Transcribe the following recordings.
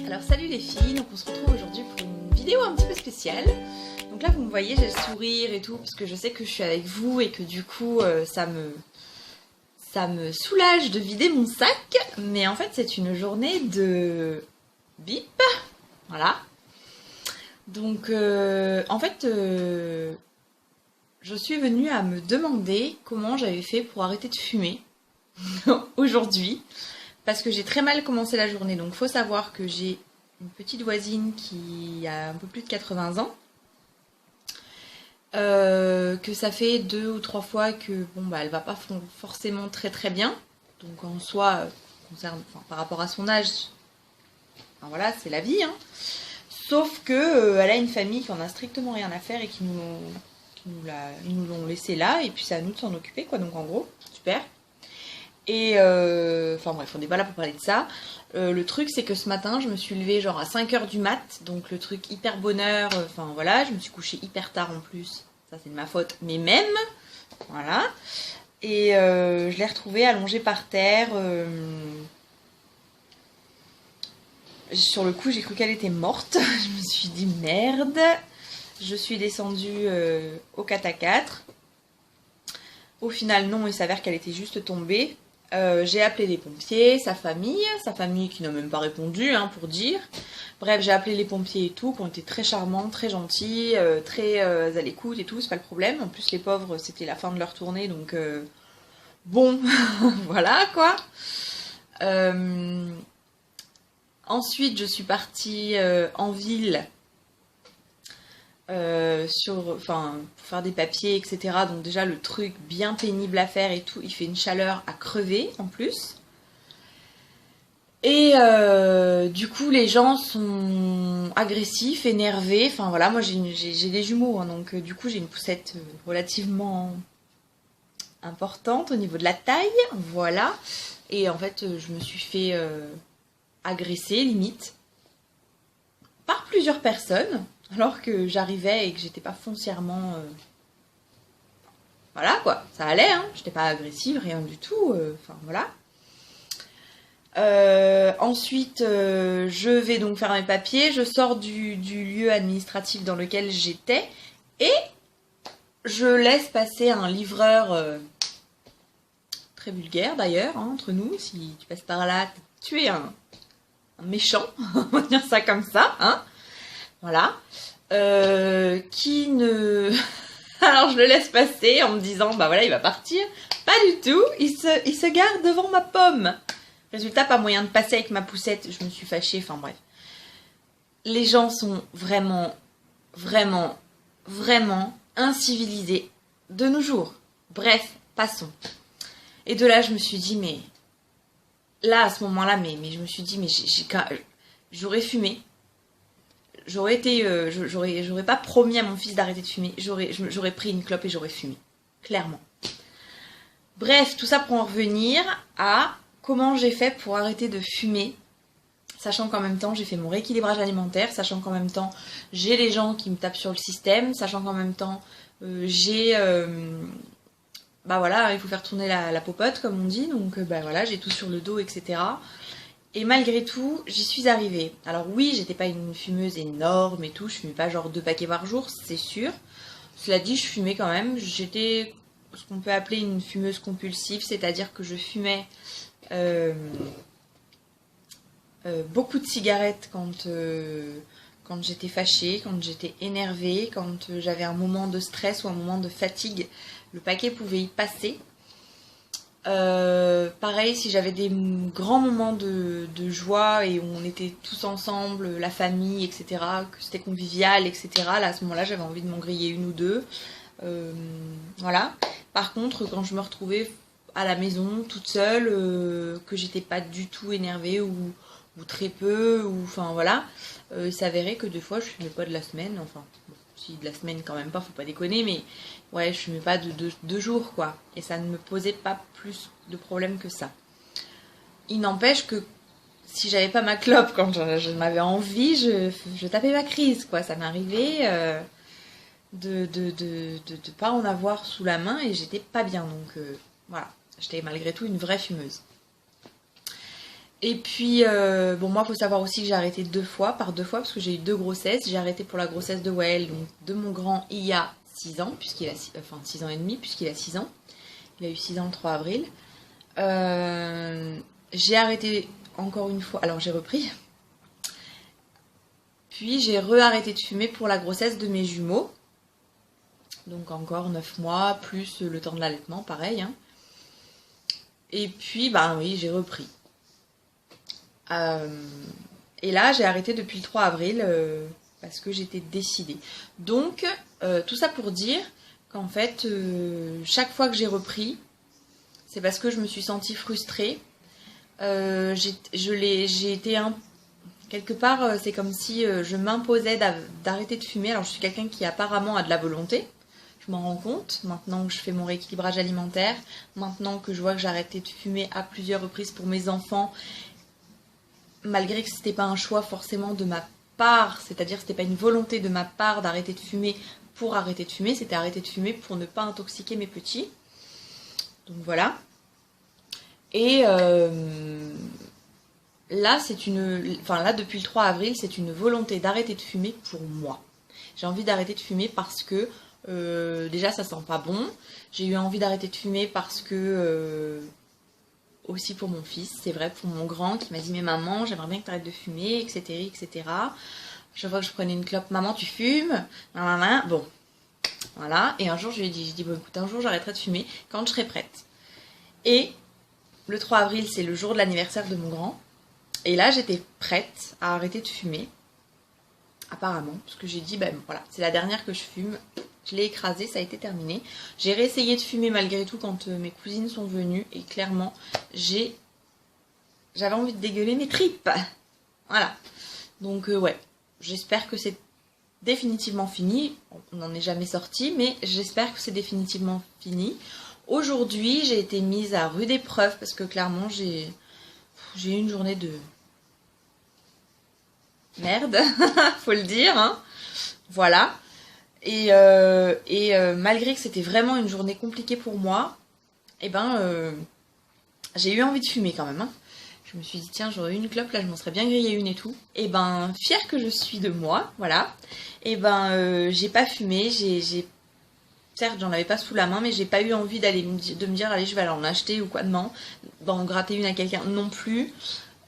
Alors salut les filles, donc on se retrouve aujourd'hui pour une vidéo un petit peu spéciale. Donc là vous me voyez, j'ai le sourire et tout parce que je sais que je suis avec vous et que du coup ça me soulage de vider mon sac. Mais en fait c'est une journée de bip, voilà. Donc en fait je suis venue à me demander comment j'avais fait pour arrêter de fumer aujourd'hui. Parce que j'ai très mal commencé la journée. Donc faut savoir que j'ai une petite voisine qui a un peu plus de 80 ans. Que ça fait 2 ou 3 fois que bon bah elle va pas forcément très bien. Donc en soi, par rapport à son âge, enfin, voilà, c'est la vie. Hein. Sauf que elle a une famille qui en a strictement rien à faire et qui nous l'ont laissé là. Et puis c'est à nous de s'en occuper quoi. Donc en gros, super. Et enfin bref, on n'est pas là pour parler de ça. Le truc c'est que ce matin je me suis levée genre à 5h du mat, donc le truc hyper bonheur, enfin voilà, je me suis couchée hyper tard en plus, ça c'est de ma faute, mais même, voilà. Et je l'ai retrouvée allongée par terre. Sur le coup j'ai cru qu'elle était morte, je me suis dit merde. Je suis descendue au 4x4. Au final non, il s'avère qu'elle était juste tombée. J'ai appelé les pompiers, sa famille qui n'a même pas répondu hein, pour dire. Bref, j'ai appelé les pompiers et tout, qui ont été très charmants, très gentils, très à l'écoute et tout, c'est pas le problème. En plus les pauvres, c'était la fin de leur tournée, donc bon, voilà quoi. Ensuite, je suis partie en ville. Pour faire des papiers, etc. Donc déjà le truc bien pénible à faire et tout, il fait une chaleur à crever en plus. Et du coup les gens sont agressifs, énervés. Enfin voilà, moi j'ai des jumeaux, hein, donc du coup j'ai une poussette relativement importante au niveau de la taille, voilà. Et en fait je me suis fait agresser limite par plusieurs personnes. Alors que j'arrivais et que j'étais pas foncièrement... Voilà quoi, ça allait, hein. J'étais pas agressive, rien du tout. Enfin voilà. Ensuite, je vais donc faire mes papiers. Je sors du lieu administratif dans lequel j'étais. Et je laisse passer un livreur très vulgaire d'ailleurs, hein, entre nous. Si tu passes par là, tu es un méchant. On va dire ça comme ça, hein. Voilà. Qui ne... Alors je le laisse passer en me disant, bah voilà, il va partir. Pas du tout, il se gare devant ma pomme. Résultat, pas moyen de passer avec ma poussette, je me suis fâchée, enfin bref. Les gens sont vraiment incivilisés de nos jours. Bref, passons. Et de là, je me suis dit, mais... Là, à ce moment-là, mais je me suis dit, mais j'aurais fumé. J'aurais pas promis à mon fils d'arrêter de fumer, j'aurais pris une clope et j'aurais fumé, clairement. Bref, tout ça pour en revenir à comment j'ai fait pour arrêter de fumer, sachant qu'en même temps j'ai fait mon rééquilibrage alimentaire, sachant qu'en même temps j'ai les gens qui me tapent sur le système, sachant qu'en même temps bah voilà, il faut faire tourner la popote comme on dit, donc bah voilà, j'ai tout sur le dos, etc. Et malgré tout, j'y suis arrivée. Alors oui, j'étais pas une fumeuse énorme et tout, je fumais pas genre 2 paquets par jour, c'est sûr. Cela dit, je fumais quand même. J'étais ce qu'on peut appeler une fumeuse compulsive, c'est-à-dire que je fumais beaucoup de cigarettes quand j'étais fâchée, quand j'étais énervée, quand j'avais un moment de stress ou un moment de fatigue, le paquet pouvait y passer. Pareil, si j'avais des grands moments de joie et où on était tous ensemble, la famille, etc., que c'était convivial, etc., là, à ce moment-là, j'avais envie de m'en griller une ou deux. Voilà. Par contre, quand je me retrouvais à la maison, toute seule, que j'étais pas du tout énervée ou très peu, ou enfin voilà, il s'avérait que des fois, je fumais pas de la semaine, enfin... Si de la semaine quand même pas, faut pas déconner, mais ouais, je fumais pas de 2 jours quoi, et ça ne me posait pas plus de problèmes que ça. Il n'empêche que si j'avais pas ma clope quand je m'avais envie, je tapais ma crise quoi, ça m'arrivait de pas en avoir sous la main et j'étais pas bien, donc voilà, j'étais malgré tout une vraie fumeuse. Et puis, bon, moi, il faut savoir aussi que j'ai arrêté par deux fois, parce que j'ai eu deux grossesses. J'ai arrêté pour la grossesse de Wael, donc de mon grand, il y a 6 ans, enfin 6 ans et demi, puisqu'il a 6 ans. Il a eu 6 ans le 3 avril. J'ai arrêté encore une fois, alors j'ai repris. Puis j'ai re-arrêté de fumer pour la grossesse de mes jumeaux. Donc encore 9 mois, plus le temps de l'allaitement, pareil. Hein. Et puis, bah oui, j'ai repris. Et là, j'ai arrêté depuis le 3 avril parce que j'étais décidée. Donc, tout ça pour dire qu'en fait, chaque fois que j'ai repris, c'est parce que je me suis sentie frustrée. J'ai été quelque part, c'est comme si je m'imposais d'arrêter de fumer. Alors, je suis quelqu'un qui apparemment a de la volonté. Je m'en rends compte, maintenant que je fais mon rééquilibrage alimentaire, maintenant que je vois que j'ai arrêté de fumer à plusieurs reprises pour mes enfants, malgré que c'était pas un choix forcément de ma part, c'est-à-dire que c'était pas une volonté de ma part d'arrêter de fumer pour arrêter de fumer, c'était arrêter de fumer pour ne pas intoxiquer mes petits. Donc voilà. Et là, depuis le 3 avril, c'est une volonté d'arrêter de fumer pour moi. J'ai envie d'arrêter de fumer parce que déjà ça sent pas bon. J'ai eu envie d'arrêter de fumer parce que aussi pour mon fils, c'est vrai, pour mon grand qui m'a dit mais maman j'aimerais bien que tu arrêtes de fumer, etc. etc. Chaque fois que je prenais une clope, maman tu fumes, bon, voilà. Et un jour je lui ai dit bon écoute, un jour j'arrêterai de fumer quand je serai prête. Et le 3 avril c'est le jour de l'anniversaire de mon grand. Et là j'étais prête à arrêter de fumer, apparemment, parce que j'ai dit ben voilà, c'est la dernière que je fume. Je l'ai écrasé, ça a été terminé. J'ai réessayé de fumer malgré tout quand mes cousines sont venues. Et clairement, j'avais envie de dégueuler mes tripes. Voilà. Donc ouais, j'espère que c'est définitivement fini. On n'en est jamais sorti, mais j'espère que c'est définitivement fini. Aujourd'hui, j'ai été mise à rude épreuve parce que clairement, j'ai eu une journée de merde, faut le dire. Hein. Voilà. Et malgré que c'était vraiment une journée compliquée pour moi, j'ai eu envie de fumer quand même. Hein. Je me suis dit, tiens, j'aurais eu une clope, là, je m'en serais bien grillé une et tout. Et fière que je suis de moi, voilà. Et j'ai pas fumé, certes, j'en avais pas sous la main, mais j'ai pas eu envie de me dire, allez, je vais aller en acheter ou quoi d'en gratter une à quelqu'un non plus.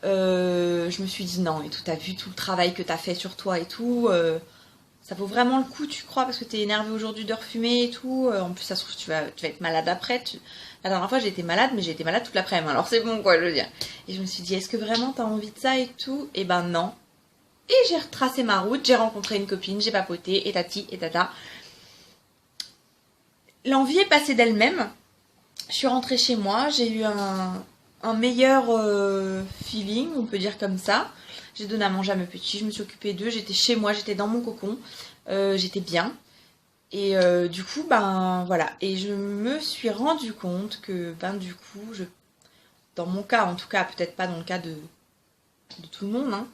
Je me suis dit, non, et tout, t'as vu tout le travail que t'as fait sur toi et tout. Ça vaut vraiment le coup, tu crois, parce que t'es énervé aujourd'hui de refumer et tout. En plus, ça se trouve, tu vas être malade après. La dernière fois, j'ai été malade, mais j'ai été malade toute l'après-midi. Alors c'est bon, quoi, je veux dire. Et je me suis dit, est-ce que vraiment t'as envie de ça et tout? Et ben non. Et j'ai retracé ma route, j'ai rencontré une copine, j'ai papoté, et tati, et tata. L'envie est passée d'elle-même. Je suis rentrée chez moi, j'ai eu un meilleur feeling, on peut dire comme ça. J'ai donné à manger à mes petits, je me suis occupée d'eux, j'étais chez moi, j'étais dans mon cocon, j'étais bien. Et du coup, voilà. Et je me suis rendu compte que, du coup, dans mon cas, en tout cas, peut-être pas dans le cas de tout le monde, hein,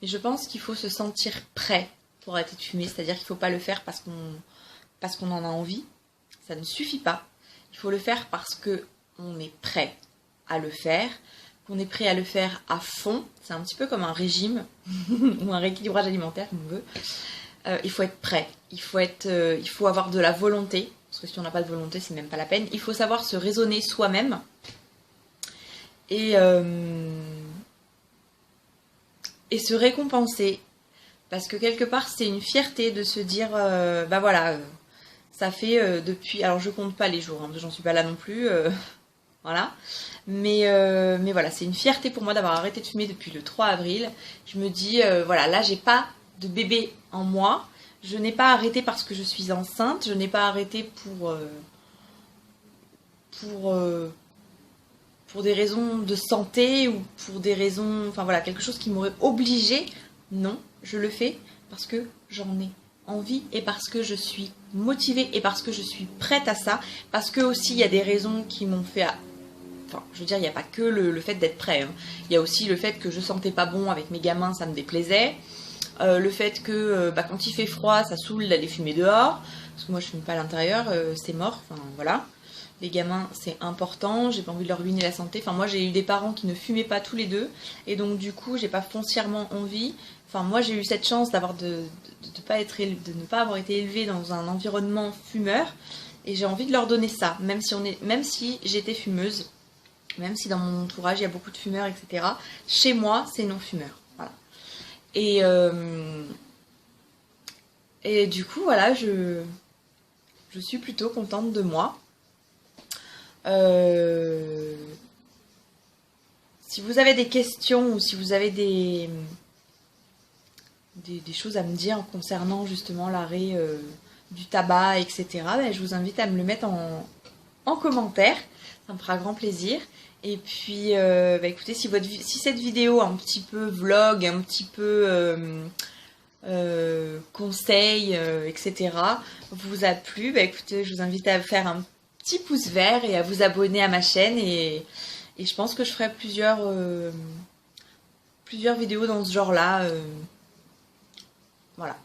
mais je pense qu'il faut se sentir prêt pour arrêter de fumer. C'est-à-dire qu'il ne faut pas le faire parce qu'on en a envie. Ça ne suffit pas. Il faut le faire parce qu'on est prêt à le faire, qu'on est prêt à le faire à fond. C'est un petit peu comme un régime ou un rééquilibrage alimentaire, comme on veut. Il faut être prêt. Il faut avoir de la volonté. Parce que si on n'a pas de volonté, c'est même pas la peine. Il faut savoir se raisonner soi-même. Et se récompenser. Parce que quelque part, c'est une fierté de se dire, voilà, ça fait depuis... Alors, je compte pas les jours, hein, j'en suis pas là non plus. Voilà. Mais voilà, c'est une fierté pour moi d'avoir arrêté de fumer depuis le 3 avril. Je me dis, voilà, là, j'ai pas de bébé en moi. Je n'ai pas arrêté parce que je suis enceinte. Je n'ai pas arrêté pour des raisons de santé ou pour des raisons... Enfin voilà, quelque chose qui m'aurait obligée. Non, je le fais parce que j'en ai envie et parce que je suis motivée et parce que je suis prête à ça. Parce que aussi, il y a des raisons qui m'ont fait... Enfin, je veux dire, il n'y a pas que le fait d'être prêt. Hein. Il y a aussi le fait que je sentais pas bon avec mes gamins, ça me déplaisait. Le fait que quand il fait froid, ça saoule d'aller fumer dehors. Parce que moi, je fume pas à l'intérieur, c'est mort. Enfin, voilà. Les gamins, c'est important, j'ai pas envie de leur ruiner la santé. Enfin, moi, j'ai eu des parents qui ne fumaient pas tous les deux, et donc du coup, j'ai pas foncièrement envie. Enfin, moi, j'ai eu cette chance d'avoir de ne pas avoir été élevée dans un environnement fumeur, et j'ai envie de leur donner ça, même si j'étais fumeuse, même si dans mon entourage il y a beaucoup de fumeurs, etc. Chez moi, c'est non fumeur. Voilà. Et du coup, voilà, je suis plutôt contente de moi. Si vous avez des questions ou si vous avez des choses à me dire concernant justement l'arrêt du tabac, etc., ben, je vous invite à me le mettre en commentaire. Ça me fera grand plaisir. Et puis, bah, écoutez, si cette vidéo un petit peu vlog, un petit peu conseil, etc., vous a plu, bah, écoutez, je vous invite à faire un petit pouce vert et à vous abonner à ma chaîne. Et je pense que je ferai plusieurs vidéos dans ce genre-là. Voilà.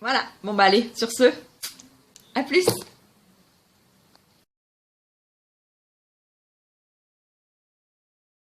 Voilà. Bon, bah allez, sur ce, à plus!